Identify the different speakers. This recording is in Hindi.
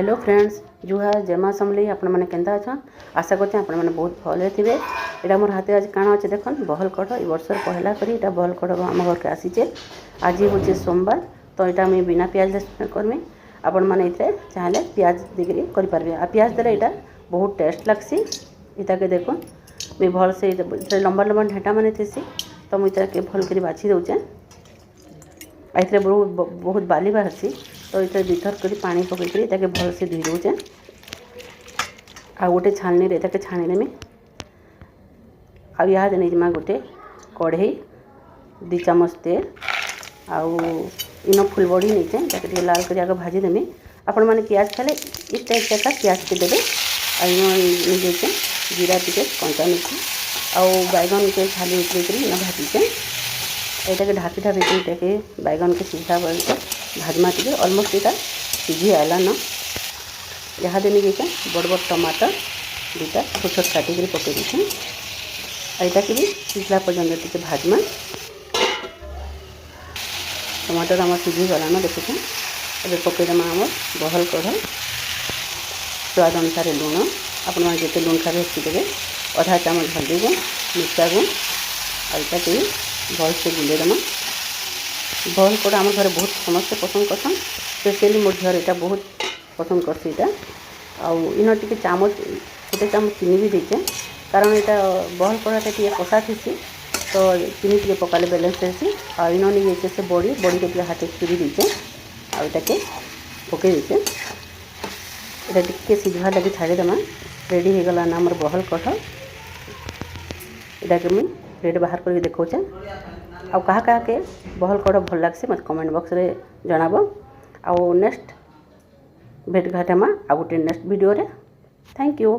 Speaker 1: हेलो फ्रेंड्स, जुहार जय माँ समलेई। आपण मैंने केंता अच्छा आशा करते आपण मैंने बहुत भले थे। यहाँ मोर हाथ आज काण अच्छे देख बहल कढ़ ए वर्ष पहला करी बहल कढ़ आम घर के आसीचे। आज हूँ सोमवार, तो यहाँ मुझे बिना पियाज करमी। आपण मैंने ये चाहे पियाज देकर करेंगे। आ पियाज देले यहाँ बहुत टेस्ट लगसी। इटा के देखो मुझे भल से लंबा लंबा ढेटा मैंने थी, तो मुझे भल कर बाछी दौचे। ये बहुत बाली बाहरी, तो ये दुईथर कर पानी पकईकर भल से धोई दौचे। आ गोटे छाणी रे छाणी नेमी। आ नहीं गोटे कढ़ई 2 चामच तेल आउ इन फुल बड़ी नहीं लाल कर आगे भाजीदेमी। आपण मैंने प्याज खाले इस टाइप का प्याज के देवे। आइए जीरा टे कंचा मिर्ची आउ बैगन के छाली उतरे भाजीचे। यहाँ के ढाकी ढाकी बैगन के सीधा बोलते भाजमा टे अलमोस्ट यहाँ सीझी आला न। यहाँ देने के बड़ बड़ टमाटर 2टा छोट छोट काटिक पकई देखें। यहाँ के भी सीझला पर्यटन टे भाजमा। टमाटर आम सीझी गलान देखुचे। अब पकईदेमा आम बहल कढ़ स्वाद अनुसार लुण आपण मैंने जिते लुण खावे देवे। आधा चामच हल्दी गुण मिर्चा गुण आईटा के भल से गुलेदेमा। बहल कढ़ आम घर बहुत समस्ते पसंद करसन, स्पेशली मोर झर यहाँ बहुत पसंद करसी। यहाँ इन टे चामच गोटे चामच चीनी भी देचे, कारण यहाँ बहल कढ़ाटा टे कषा थी, तो चीनी टे पकाले बैलेंस रहसी। इन नहीं से बड़ी के हाथ चूरी देचे। आटा के पकई देचे। यहाँ टे सीझा लगे छाड़ीदेमा। रेडी हो गला आमर बहल कढ़। यहाँ के मुझे प्लेट बाहर करके देखौचे। आ कहा के बहल कढ़ भल लगे मत कमेंट बॉक्स रे जनाब। आउ नेक्स्ट भेट घाटेमा आ गोटे नेक्स्ट वीडियो रे। Thank you.